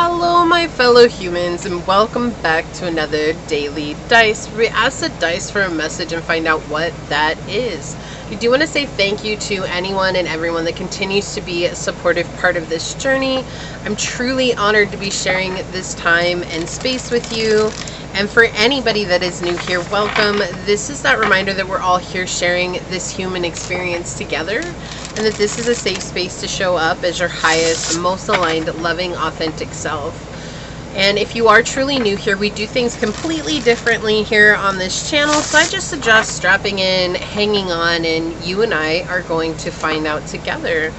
Hello, my fellow humans, and welcome back to another daily dice. We ask the dice for a message and find out what that is. I do want to say thank you to anyone and everyone that continues to be a supportive part of this journey. I'm truly honored to be sharing this time and space with you. And for anybody that is new here, welcome. This is that reminder that we're all here sharing this human experience together, and that this is a safe space to show up as your highest, most aligned, loving, authentic self. And if you are truly new here, we do things completely differently here on this channel, so I just suggest strapping in, hanging on, and you and I are going to find out together.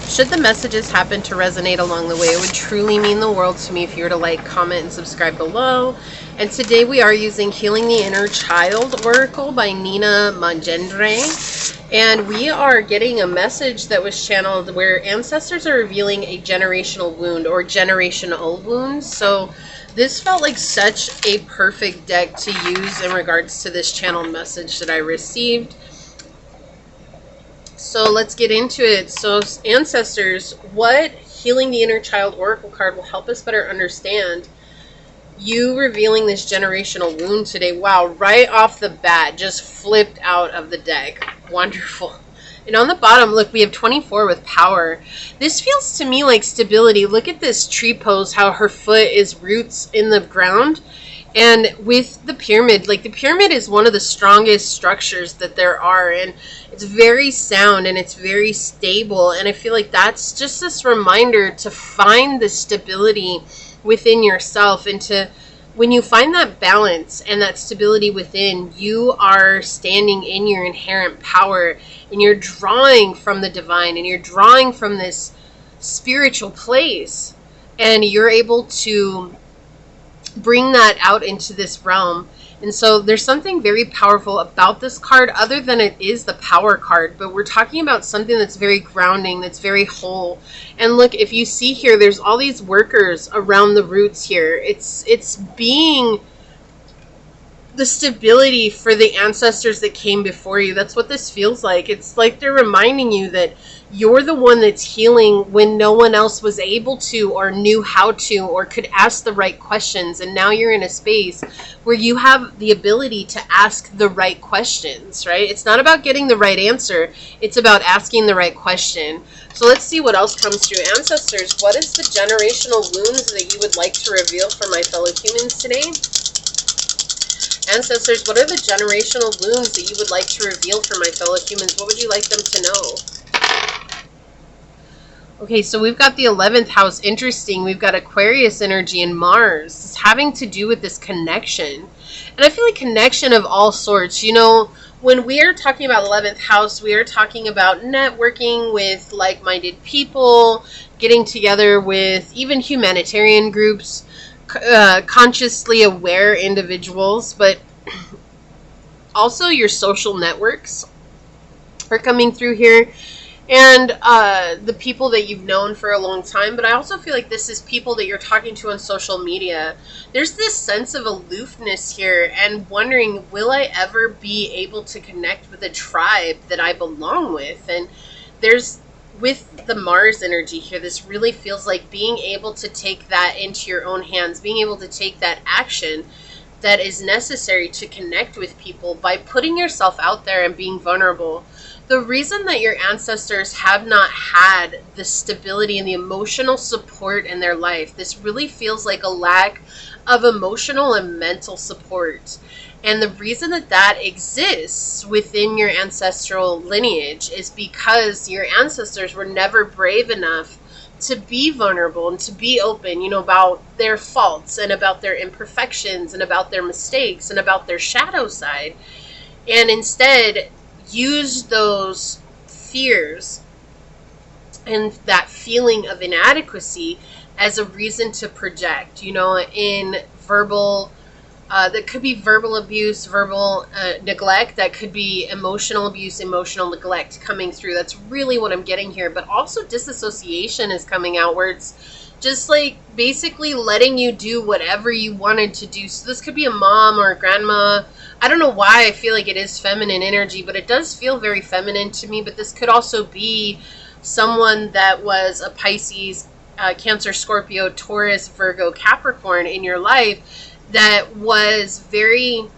Should the messages happen to resonate along the way, it would truly mean the world to me if you were to like, comment, and subscribe below. And today we are using Healing the Inner Child Oracle by Nina Mangendre. And we are getting a message that was channeled where ancestors are revealing a generational wound or generational wounds. So this felt like such a perfect deck to use in regards to this channeled message that I received. So let's get into it. So ancestors, what Healing the Inner Child Oracle card will help us better understand you revealing this generational wound today. Wow, right off the bat, just flipped out of the deck. Wonderful. And on the bottom, look, we have 24 with power. This feels to me like stability. Look at this tree pose, how her foot is roots in the ground. And with the pyramid, like the pyramid is one of the strongest structures that there are. And it's very sound and it's very stable. And I feel like that's just this reminder to find the stability within yourself, and to, when you find that balance and that stability within, you are standing in your inherent power, and you're drawing from the divine, and you're drawing from this spiritual place, and you're able to bring that out into this realm. And so there's something very powerful about this card, other than it is the power card, but we're talking about something that's very grounding, that's very whole. And look, if you see here, there's all these workers around the roots here. It's being the stability for the ancestors that came before you. That's what this feels like. It's like they're reminding you that you're the one that's healing when no one else was able to, or knew how to, or could ask the right questions. And now you're in a space where you have the ability to ask the right questions, right? It's not about getting the right answer. It's about asking the right question. So let's see what else comes through. Ancestors, what is the generational wounds that you would like to reveal for my fellow humans today? Ancestors, what are the generational wounds that you would like to reveal for my fellow humans? What would you like them to know? Okay, so we've got the 11th house. Interesting. We've got Aquarius energy and Mars. It's having to do with this connection. And I feel like connection of all sorts. You know, when we are talking about 11th house, we are talking about networking with like-minded people, getting together with even humanitarian groups, consciously aware individuals, but also your social networks are coming through here, and the people that you've known for a long time. But I also feel like this is people that you're talking to on social media. There's this sense of aloofness here, and wondering, will I ever be able to connect with a tribe that I belong with? And there's, with the Mars energy here, this really feels like being able to take that into your own hands, being able to take that action that is necessary to connect with people by putting yourself out there and being vulnerable. The reason that your ancestors have not had the stability and the emotional support in their life, this really feels like a lack of emotional and mental support. And the reason that that exists within your ancestral lineage is because your ancestors were never brave enough to be vulnerable and to be open, you know, about their faults and about their imperfections and about their mistakes and about their shadow side. And instead use those fears and that feeling of inadequacy as a reason to project, you know, in verbal, that could be verbal abuse, verbal neglect, that could be emotional abuse, emotional neglect coming through. That's really what I'm getting here. But also disassociation is coming out, where it's just like basically letting you do whatever you wanted to do. So this could be a mom or a grandma. I don't know why I feel like it is feminine energy, but it does feel very feminine to me. But this could also be someone that was a Pisces Cancer, Scorpio, Taurus, Virgo, Capricorn in your life that was very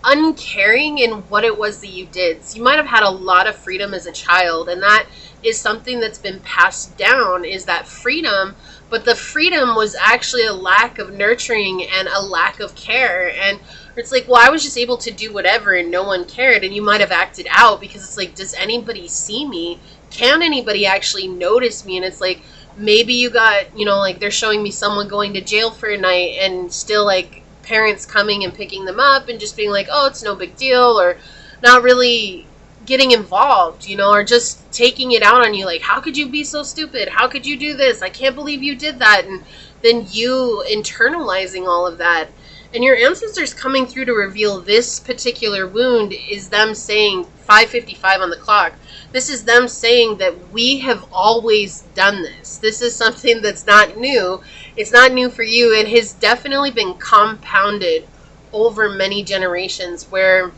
uncaring in what it was that you did. So you might have had a lot of freedom as a child, and that is something that's been passed down, is that freedom, but the freedom was actually a lack of nurturing and a lack of care. And it's like, well, I was just able to do whatever and no one cared, and you might have acted out because it's like, does anybody see me? Can anybody actually notice me? And it's like, maybe you got, you know, like they're showing me someone going to jail for a night and still like parents coming and picking them up and just being like, oh, it's no big deal, or not really getting involved, you know, or just taking it out on you, like, how could you be so stupid? How could you do this? I can't believe you did that. And then you internalizing all of that. And your ancestors coming through to reveal this particular wound is them saying, 5:55 on the clock, this is them saying that we have always done this. This is something that's not new. It's not new for you. It has definitely been compounded over many generations, where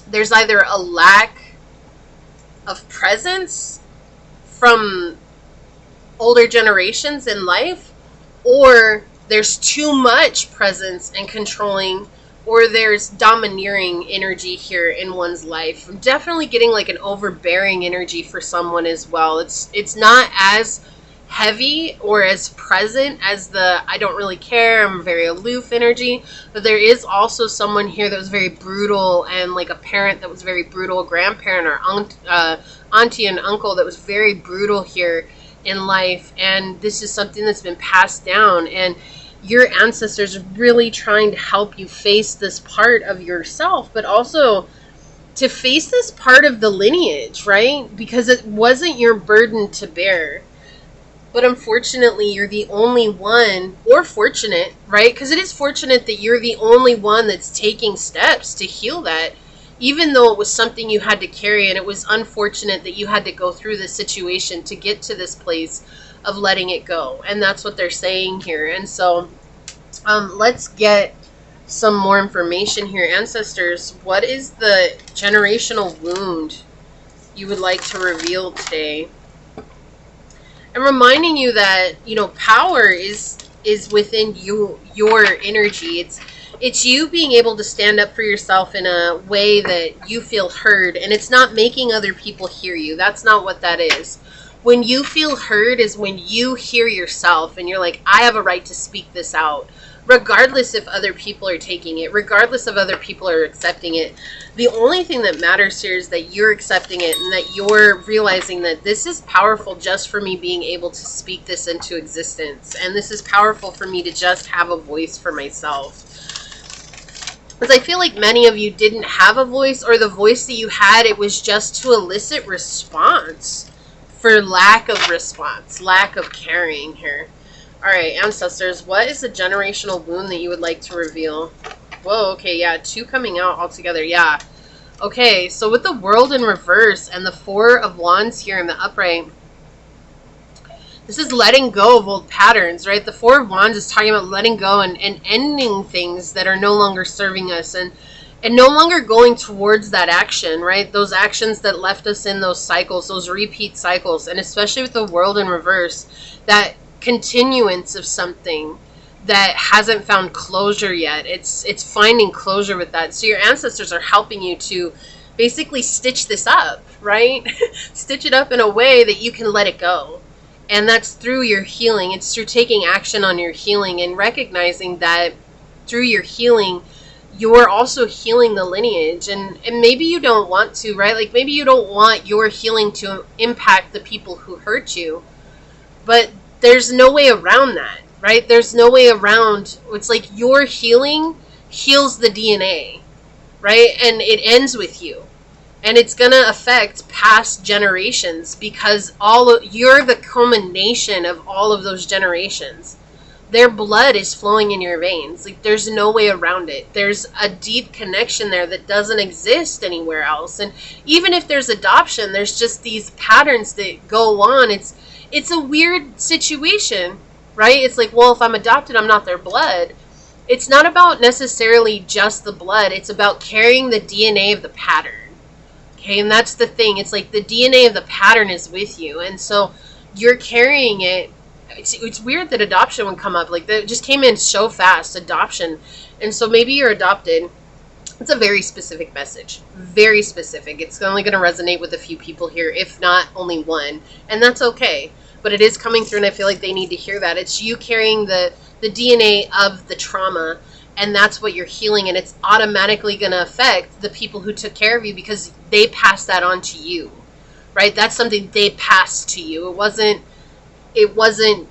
there's either a lack of presence from older generations in life, or there's too much presence and controlling, or there's domineering energy here in one's life. I'm definitely getting like an overbearing energy for someone as well. It's not as heavy or as present as the I don't really care, I'm very aloof energy, but there is also someone here that was very brutal, and like a parent that was very brutal, a grandparent or auntie and uncle that was very brutal here in life. And this is something that's been passed down, and your ancestors are really trying to help you face this part of yourself, but also to face this part of the lineage, right? Because it wasn't your burden to bear. But unfortunately, you're the only one, or fortunate, right? Because it is fortunate that you're the only one that's taking steps to heal that, even though it was something you had to carry. And it was unfortunate that you had to go through this situation to get to this place of letting it go. And that's what they're saying here. And so let's get some more information here. Ancestors, what is the generational wound you would like to reveal today? And reminding you that, you know, power is within your energy. It's you being able to stand up for yourself in a way that you feel heard, and it's not making other people hear you. That's not what that is. When you feel heard is when you hear yourself and you're like, I have a right to speak this out, regardless if other people are taking it, regardless if other people are accepting it. The only thing that matters here is that you're accepting it, and that you're realizing that this is powerful just for me being able to speak this into existence. And this is powerful for me to just have a voice for myself. Because I feel like many of you didn't have a voice, or the voice that you had, it was just to elicit response for lack of response, lack of caring here. All right, ancestors, what is the generational wound that you would like to reveal? Whoa, okay, yeah, 2 coming out altogether, yeah. Okay, so with the World in reverse and the 4 of Wands here in the upright, this is letting go of old patterns, right? The 4 of Wands is talking about letting go and ending things that are no longer serving us, and no longer going towards that action, right? Those actions that left us in those cycles, those repeat cycles, and especially with the World in reverse, that continuance of something that hasn't found closure yet. It's finding closure with that. So your ancestors are helping you to basically stitch this up, right? Stitch it up in a way that you can let it go. And that's through your healing. It's through taking action on your healing and recognizing that through your healing, you're also healing the lineage. And maybe you don't want to, right? Like maybe you don't want your healing to impact the people who hurt you. But there's no way around that, right? There's no way around. It's like your healing heals the DNA, right? And it ends with you. And it's going to affect past generations, because you're the culmination of all of those generations. Their blood is flowing in your veins. Like there's no way around it. There's a deep connection there that doesn't exist anywhere else. And even if there's adoption, there's just these patterns that go on. It's a weird situation, right? It's like, well, if I'm adopted, I'm not their blood. It's not about necessarily just the blood. It's about carrying the DNA of the pattern. Okay, and that's the thing. It's like the DNA of the pattern is with you. And so you're carrying it. It's weird that adoption would come up. Like, that just came in so fast, adoption. And so maybe you're adopted. It's a very specific message. Very specific. It's only going to resonate with a few people here, if not only one. And that's okay. But it is coming through, and I feel like they need to hear that. It's you carrying the DNA of the trauma, and that's what you're healing, and it's automatically going to affect the people who took care of you because they passed that on to you, right? That's something they passed to you. It wasn't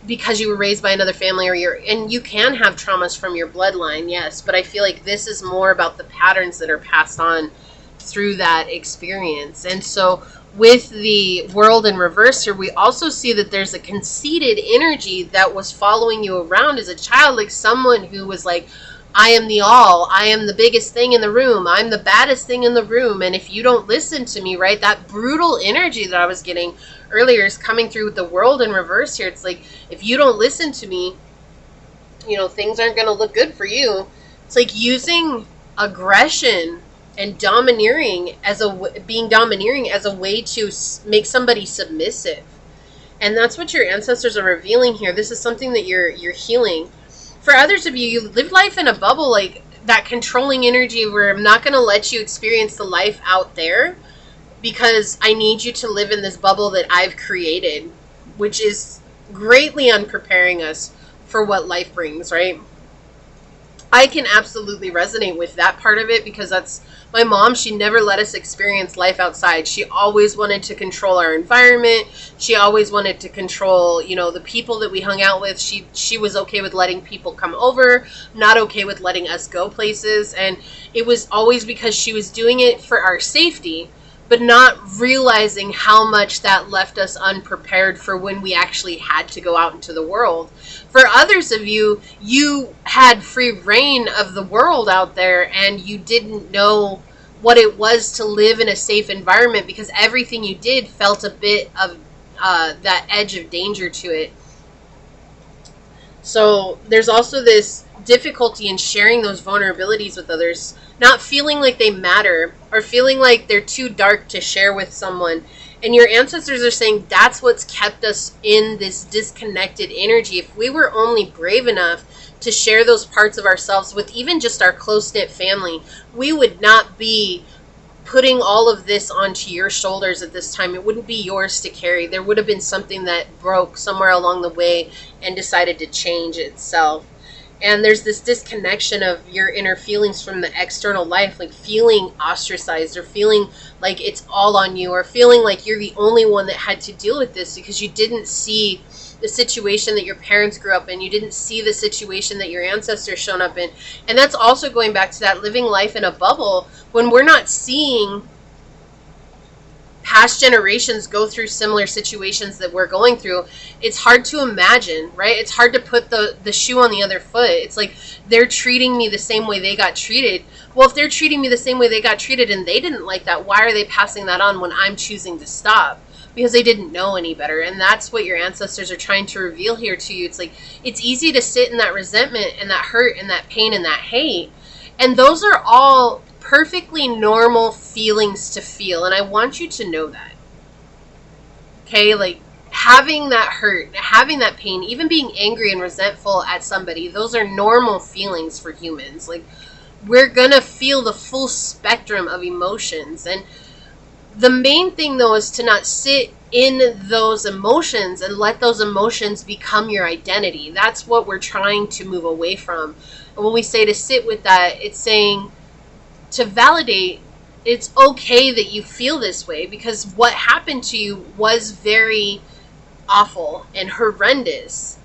because you were raised by another family, and you can have traumas from your bloodline, yes, but I feel like this is more about the patterns that are passed on through that experience. And so with the world in reverse here, we also see that there's a conceited energy that was following you around as a child, like someone who was like, I am the all, I am the biggest thing in the room, I'm the baddest thing in the room, and if you don't listen to me, right, that brutal energy that I was getting earlier is coming through with the world in reverse here. It's like, if you don't listen to me, things aren't going to look good for you. It's like using aggression and being domineering as a way to make somebody submissive. And that's what your ancestors are revealing here. This is something that you're healing. For others of you, you live life in a bubble, like that controlling energy where I'm not going to let you experience the life out there because I need you to live in this bubble that I've created, which is greatly unpreparing us for what life brings, right? I can absolutely resonate with that part of it because that's my mom. She never let us experience life outside. She always wanted to control our environment. She always wanted to control, the people that we hung out with. She was okay with letting people come over, not okay with letting us go places. And it was always because she was doing it for our safety, but not realizing how much that left us unprepared for when we actually had to go out into the world. For others of you, you had free reign of the world out there and you didn't know what it was to live in a safe environment because everything you did felt a bit of that edge of danger to it. So there's also this difficulty in sharing those vulnerabilities with others, not feeling like they matter or feeling like they're too dark to share with someone. And your ancestors are saying that's what's kept us in this disconnected energy. If we were only brave enough to share those parts of ourselves with even just our close-knit family, we would not be putting all of this onto your shoulders at this time. It wouldn't be yours to carry. There would have been something that broke somewhere along the way and decided to change itself. And there's this disconnection of your inner feelings from the external life, like feeling ostracized or feeling like it's all on you or feeling like you're the only one that had to deal with this because you didn't see the situation that your parents grew up in. You didn't see the situation that your ancestors shown up in. And that's also going back to that living life in a bubble when we're not seeing past generations go through similar situations that we're going through. It's hard to imagine, right? It's hard to put the shoe on the other foot. It's like they're treating me the same way they got treated. Well, if they're treating me the same way they got treated and they didn't like that, why are they passing that on when I'm choosing to stop? Because they didn't know any better. And that's what your ancestors are trying to reveal here to you. It's like, it's easy to sit in that resentment and that hurt and that pain and that hate. And those are all perfectly normal feelings to feel. And I want you to know that. Okay? Like, having that hurt, having that pain, even being angry and resentful at somebody, those are normal feelings for humans. Like, we're gonna feel the full spectrum of emotions. And the main thing, though, is to not sit in those emotions and let those emotions become your identity. That's what we're trying to move away from. And when we say to sit with that, it's saying to validate it's okay that you feel this way because what happened to you was very awful and horrendous.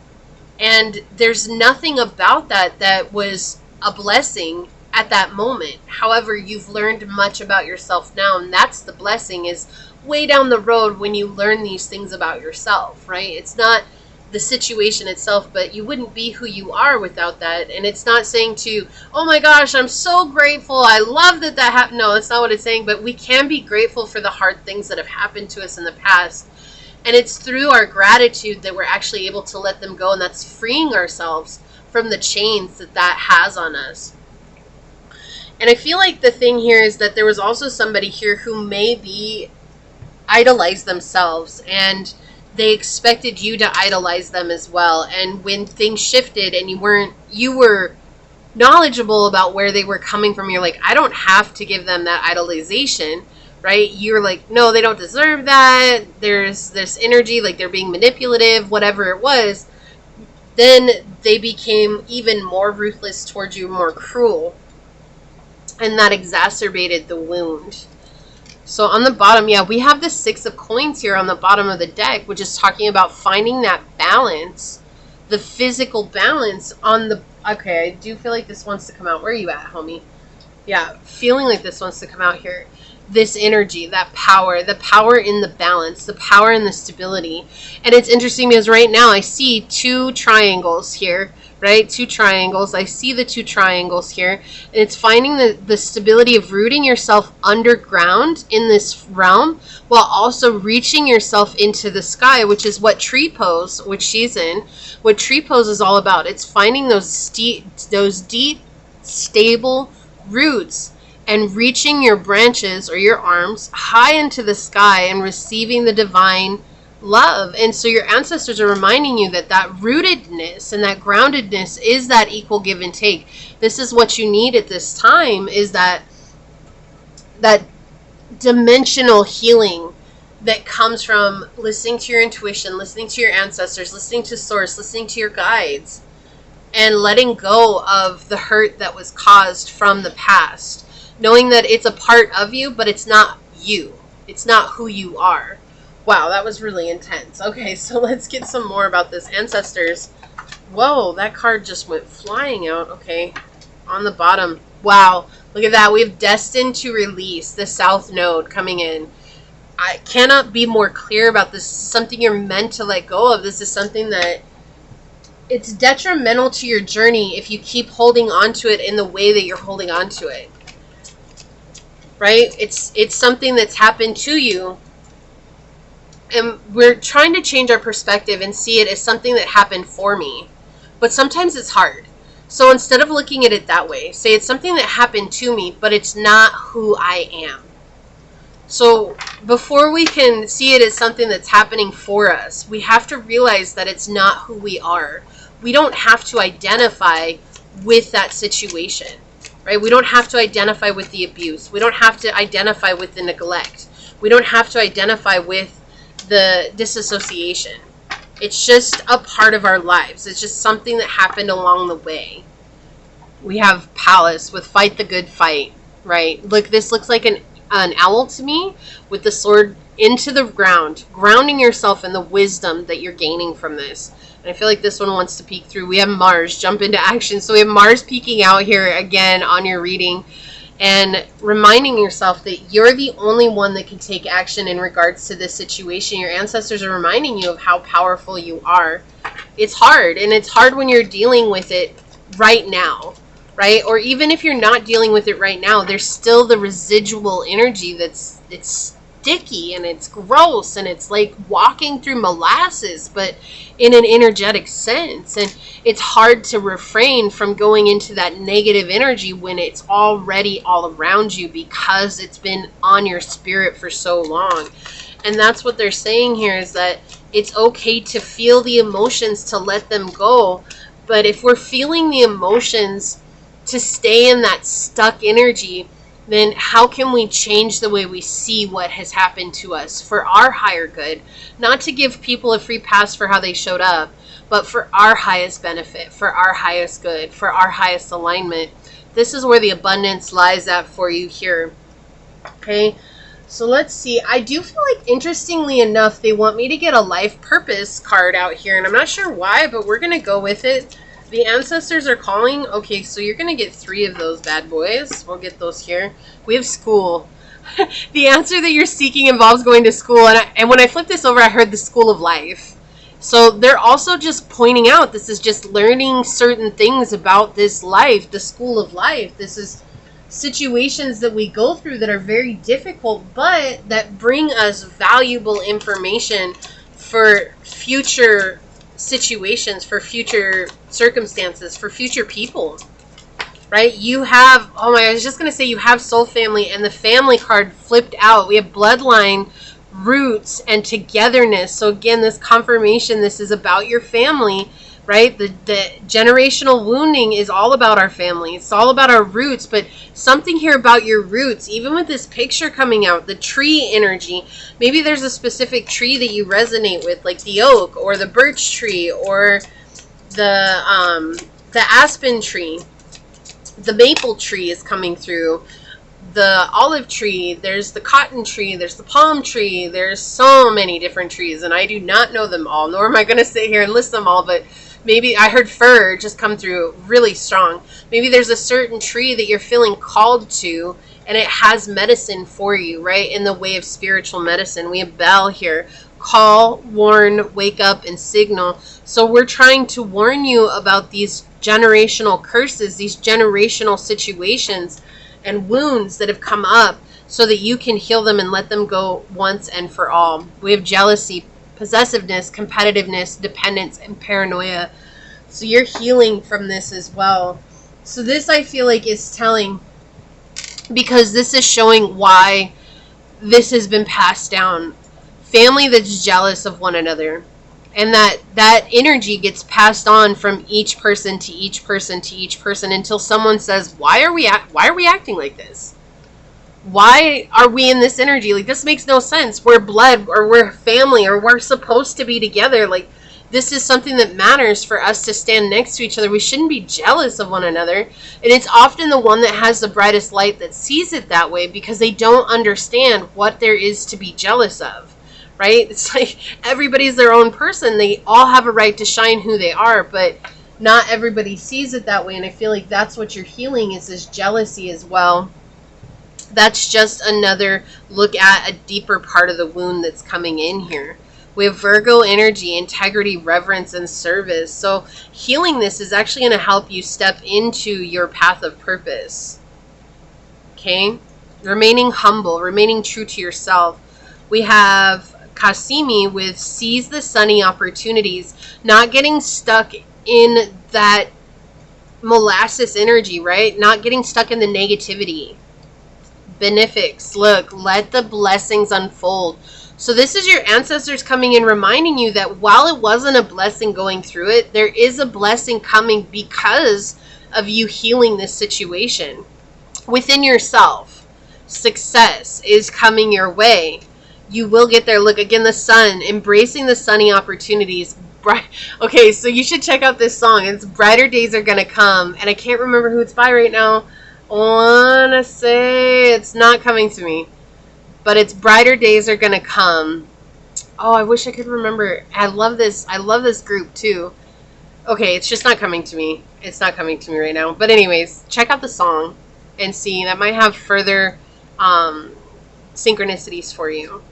And there's nothing about that that was a blessing at that moment. However, you've learned much about yourself now, and that's the blessing, is way down the road when you learn these things about yourself, right? It's not the situation itself, but you wouldn't be who you are without that. And it's not saying to, oh my gosh, I'm so grateful, I love that happened. No, that's not what it's saying, but we can be grateful for the hard things that have happened to us in the past. And it's through our gratitude that we're actually able to let them go, and that's freeing ourselves from the chains that has on us. And I feel like the thing here is that there was also somebody here who maybe idolized themselves, and they expected you to idolize them as well. And when things shifted and you were knowledgeable about where they were coming from, you're like, I don't have to give them that idolization, right? You're like, no, they don't deserve that. There's this energy, like they're being manipulative, whatever it was. Then they became even more ruthless towards you, more cruel. And that exacerbated the wound. So on the bottom, yeah, we have the 6 of coins here on the bottom of the deck, which is talking about finding that balance, the physical balance on the... Okay, I do feel like this wants to come out. Where are you at, homie? Yeah, feeling like this wants to come out here. This energy, that power, the power in the balance, the power in the stability. And it's interesting because right now I see 2 triangles here, right? 2 triangles. I see the 2 triangles here. And it's finding the stability of rooting yourself underground in this realm while also reaching yourself into the sky, which is what tree pose, which she's in, what tree pose is all about. It's finding those deep, stable roots and reaching your branches or your arms high into the sky and receiving the divine love. And so your ancestors are reminding you that that rootedness and that groundedness is that equal give and take. This is what you need at this time, is that dimensional healing that comes from listening to your intuition, listening to your ancestors, listening to source, listening to your guides, and letting go of the hurt that was caused from the past. Knowing that it's a part of you, but it's not you. It's not who you are. Wow, that was really intense. Okay, so let's get some more about this. Ancestors. Whoa, that card just went flying out. Okay, on the bottom. Wow, look at that. We have destined to release, the South Node coming in. I cannot be more clear about this. This is something you're meant to let go of. This is something that it's detrimental to your journey if you keep holding on to it in the way that you're holding on to it. Right? It's something that's happened to you. And we're trying to change our perspective and see it as something that happened for me. But sometimes it's hard. So instead of looking at it that way, say it's something that happened to me, but it's not who I am. So before we can see it as something that's happening for us, we have to realize that it's not who we are. We don't have to identify with that situation. Right? We don't have to identify with the abuse. We don't have to identify with the neglect. We don't have to identify with the disassociation. It's just a part of our lives. It's just something that happened along the way. We have Palace with fight the good fight, right? Look, this looks like an owl to me with the sword into the ground, grounding yourself in the wisdom that you're gaining from this. And I feel like this one wants to peek through. We have Mars, jump into action. So we have Mars peeking out here again on your reading and reminding yourself that you're the only one that can take action in regards to this situation. Your ancestors are reminding you of how powerful you are. It's hard, and it's hard when you're dealing with it right now, right? Or even if you're not dealing with it right now, there's still the residual energy it's sticky and it's gross and it's like walking through molasses, but in an energetic sense. And it's hard to refrain from going into that negative energy when it's already all around you because it's been on your spirit for so long. And that's what they're saying here, is that it's okay to feel the emotions, to let them go. But if we're feeling the emotions to stay in that stuck energy, then how can we change the way we see what has happened to us for our higher good? Not to give people a free pass for how they showed up, but for our highest benefit, for our highest good, for our highest alignment. This is where the abundance lies at for you here. Okay, so let's see. I do feel like, interestingly enough, they want me to get a life purpose card out here, and I'm not sure why, but we're going to go with it. The ancestors are calling. Okay, so you're going to get 3 of those bad boys. We'll get those here. We have school. The answer that you're seeking involves going to school. And when I flipped this over, I heard the school of life. So they're also just pointing out this is just learning certain things about this life, the school of life. This is situations that we go through that are very difficult, but that bring us valuable information for future situations, for future circumstances, for future people, right? You have, oh my, I was just going to say you have soul family, and the family card flipped out. We have bloodline roots and togetherness. So again, this confirmation, this is about your family, right? The generational wounding is all about our family. It's all about our roots, but something here about your roots, even with this picture coming out, the tree energy, maybe there's a specific tree that you resonate with, like the oak or the birch tree or the aspen tree. The maple tree is coming through. The olive tree, there's the cotton tree, there's the palm tree, there's so many different trees, and I do not know them all, nor am I going to sit here and list them all, but maybe I heard fir just come through really strong. Maybe there's a certain tree that you're feeling called to, and it has medicine for you, right? In the way of spiritual medicine. We have bell here. Call, warn, wake up, and signal. So we're trying to warn you about these generational curses, these generational situations and wounds that have come up, so that you can heal them and let them go once and for all. We have jealousy, possessiveness, competitiveness, dependence, and paranoia. So you're healing from this as well. So this, I feel like, is telling, because this is showing why this has been passed down. Family that's jealous of one another. And that energy gets passed on from each person to each person to each person, until someone says, why are we acting like this? Why are we in this energy? Like, this makes no sense. We're blood, or we're family, or we're supposed to be together. Like, this is something that matters for us to stand next to each other. We shouldn't be jealous of one another. And it's often the one that has the brightest light that sees it that way, because they don't understand what there is to be jealous of. Right? It's like everybody's their own person. They all have a right to shine who they are, but not everybody sees it that way. And I feel like that's what you're healing, is this jealousy as well. That's just another look at a deeper part of the wound that's coming in here. We have Virgo energy, integrity, reverence, and service. So healing this is actually going to help you step into your path of purpose. Okay? Remaining humble, remaining true to yourself. We have Kasimi with seize the sunny opportunities, not getting stuck in that molasses energy, right? Not getting stuck in the negativity. Benefics, look, let the blessings unfold. So this is your ancestors coming in, reminding you that while it wasn't a blessing going through it, there is a blessing coming because of you healing this situation within yourself. Success is coming your way. You will get there. Look, again, the sun, embracing the sunny opportunities. Okay, so you should check out this song. It's Brighter Days Are Gonna Come, and I can't remember who it's by right now. I want to say it's not coming to me, but it's Brighter Days Are Gonna Come. Oh, I wish I could remember. I love this group too. Okay, it's just not coming to me. It's not coming to me right now. But anyways, check out the song and see. That might have further synchronicities for you.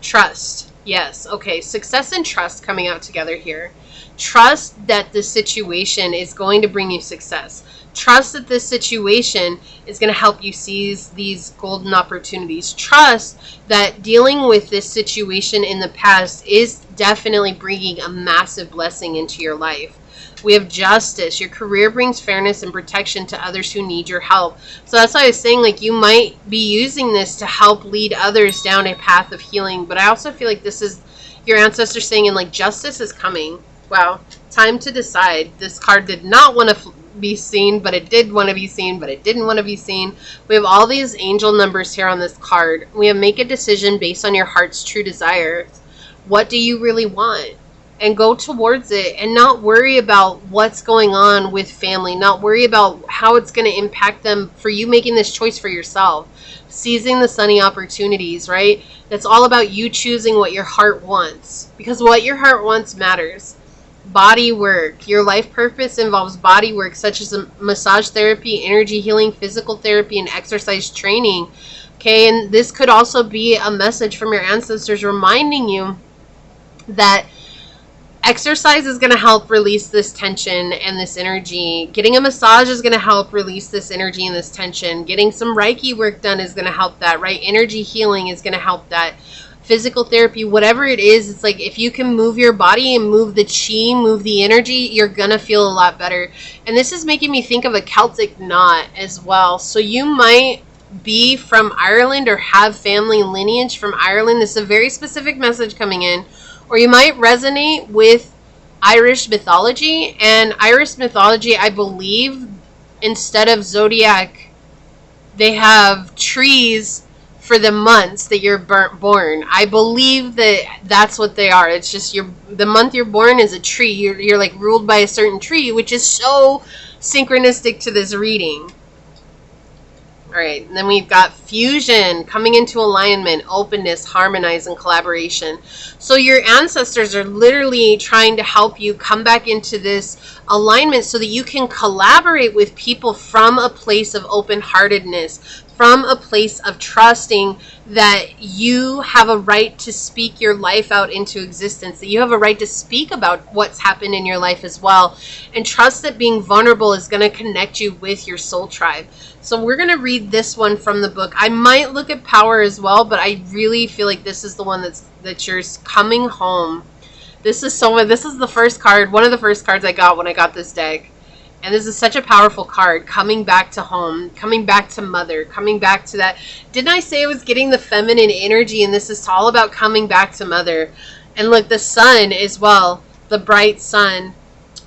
Trust. Yes. Okay. Success and trust coming out together here. Trust that this situation is going to bring you success. Trust that this situation is going to help you seize these golden opportunities. Trust that dealing with this situation in the past is definitely bringing a massive blessing into your life. We have justice. Your career brings fairness and protection to others who need your help. So that's why I was saying, like, you might be using this to help lead others down a path of healing. But I also feel like this is your ancestors saying, and like, justice is coming. Wow. Time to decide. This card did not want to be seen, but it did want to be seen, but it didn't want to be seen. We have all these angel numbers here on this card. We have make a decision based on your heart's true desires. What do you really want? And go towards it, and not worry about what's going on with family, not worry about how it's going to impact them, for you making this choice for yourself. Seizing the sunny opportunities, right? That's all about you choosing what your heart wants, because what your heart wants matters. Body work. Your life purpose involves body work, such as massage therapy, energy healing, physical therapy, and exercise training. Okay, and this could also be a message from your ancestors reminding you that exercise is going to help release this tension and this energy. Getting a massage is going to help release this energy and this tension. Getting some Reiki work done is going to help that, right? Energy healing is going to help that. Physical therapy, whatever it is, it's like if you can move your body and move the chi, move the energy, you're going to feel a lot better. And this is making me think of a Celtic knot as well. So you might be from Ireland or have family lineage from Ireland. This is a very specific message coming in. Or you might resonate with Irish mythology. And Irish mythology, I believe, instead of zodiac, they have trees for the months that you're born. I believe that that's what they are. It's just the month you're born is a tree. You're like ruled by a certain tree, which is so synchronistic to this reading. All right, and then we've got fusion, coming into alignment, openness, harmonize, and collaboration. So your ancestors are literally trying to help you come back into this alignment so that you can collaborate with people from a place of open-heartedness, from a place of trusting that you have a right to speak your life out into existence, that you have a right to speak about what's happened in your life as well, and trust that being vulnerable is going to connect you with your soul tribe. So we're going to read this one from the book. I might look at power as well, but I really feel like this is the one that's yours, coming home. This is the first card, one of the first cards I got when I got this deck. And this is such a powerful card, coming back to home, coming back to mother, coming back to that. Didn't I say I was getting the feminine energy? And this is all about coming back to mother. And look, the sun as well, the bright sun.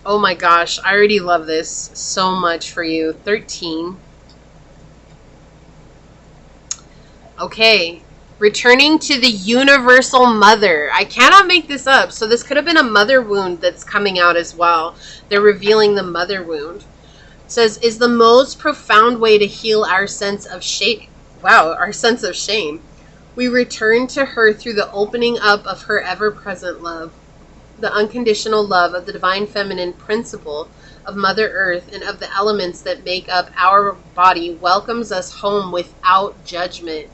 Oh my gosh, I already love this so much for you. 13. Okay, returning to the universal mother. I cannot make this up. So this could have been a mother wound that's coming out as well. They're revealing the mother wound. It says, is the most profound way to heal our sense of shame. Wow, our sense of shame. We return to her through the opening up of her ever-present love. The unconditional love of the divine feminine principle of Mother Earth and of the elements that make up our body welcomes us home without judgment.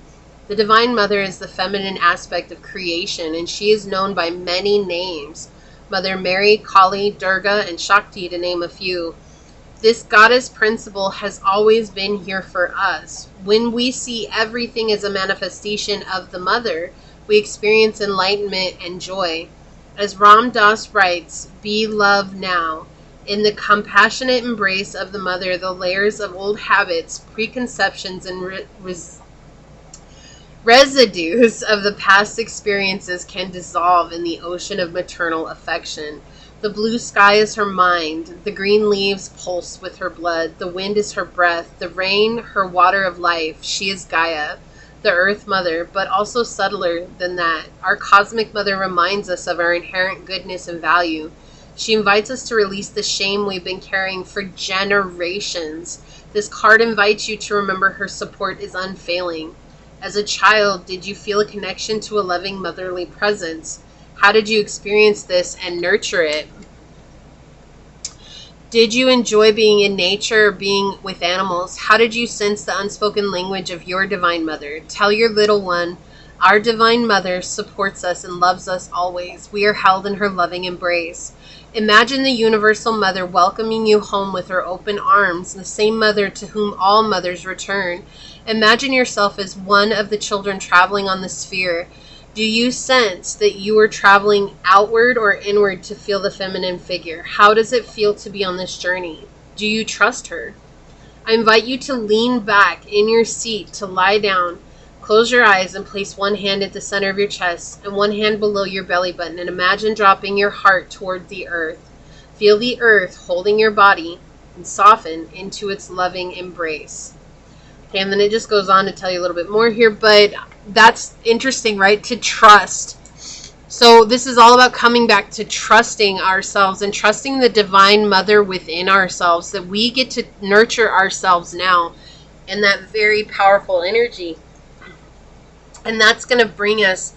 The Divine Mother is the feminine aspect of creation, and she is known by many names. Mother Mary, Kali, Durga, and Shakti, to name a few. This goddess principle has always been here for us. When we see everything as a manifestation of the Mother, we experience enlightenment and joy. As Ram Dass writes, be love now. In the compassionate embrace of the Mother, the layers of old habits, preconceptions, and residues of the past experiences can dissolve in the ocean of maternal affection. The blue sky is her mind. The green leaves pulse with her blood. The wind is her breath. The rain, her water of life. She is Gaia, the Earth Mother, but also subtler than that. Our cosmic mother reminds us of our inherent goodness and value. She invites us to release the shame we've been carrying for generations. This card invites you to remember her support is unfailing. As a child, did you feel a connection to a loving motherly presence? How did you experience this and nurture it? Did you enjoy being in nature or being with animals? How did you sense the unspoken language of your Divine Mother? Tell your little one, our Divine Mother supports us and loves us always. We are held in her loving embrace. Imagine the Universal Mother welcoming you home with her open arms, the same Mother to whom all mothers return. Imagine yourself as one of the children traveling on the sphere. Do you sense that you are traveling outward or inward to feel the feminine figure? How does it feel to be on this journey? Do you trust her? I invite you to lean back in your seat, to lie down. Close your eyes and place one hand at the center of your chest and one hand below your belly button, and imagine dropping your heart toward the earth. Feel the earth holding your body and soften into its loving embrace. Okay, and then it just goes on to tell you a little bit more here, but that's interesting, right? To trust. So this is all about coming back to trusting ourselves and trusting the Divine Mother within ourselves, that we get to nurture ourselves now in that very powerful energy. And that's going to bring us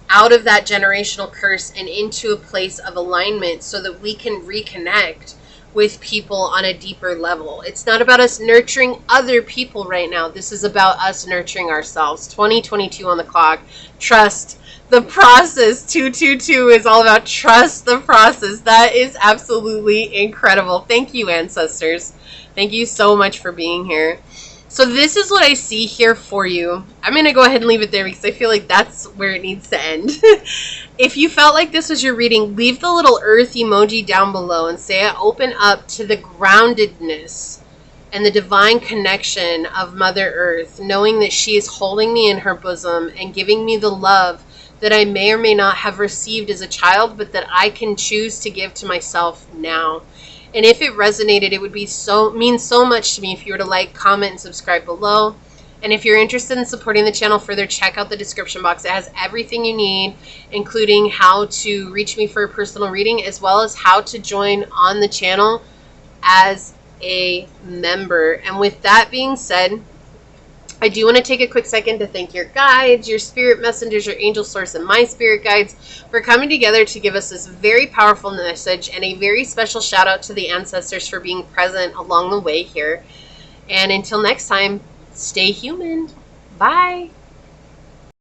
out of that generational curse and into a place of alignment so that we can reconnect with people on a deeper level. It's not about us nurturing other people right now. This is about us nurturing ourselves. 2022 on the clock. Trust the process. 222 is all about trust the process. That is absolutely incredible. Thank you, ancestors. Thank you so much for being here. So this is what I see here for you. I'm going to go ahead and leave it there because I feel like that's where it needs to end. If you felt like this was your reading, leave the little earth emoji down below and say I open up to the groundedness and the divine connection of Mother Earth, knowing that she is holding me in her bosom and giving me the love that I may or may not have received as a child, but that I can choose to give to myself now. And if it resonated, it would mean so much to me if you were to like, comment, and subscribe below. And if you're interested in supporting the channel further, check out the description box. It has everything you need, including how to reach me for a personal reading, as well as how to join on the channel as a member. And with that being said, I do want to take a quick second to thank your guides, your spirit messengers, your angel source, and my spirit guides for coming together to give us this very powerful message, and a very special shout out to the ancestors for being present along the way here. And until next time, stay human. Bye.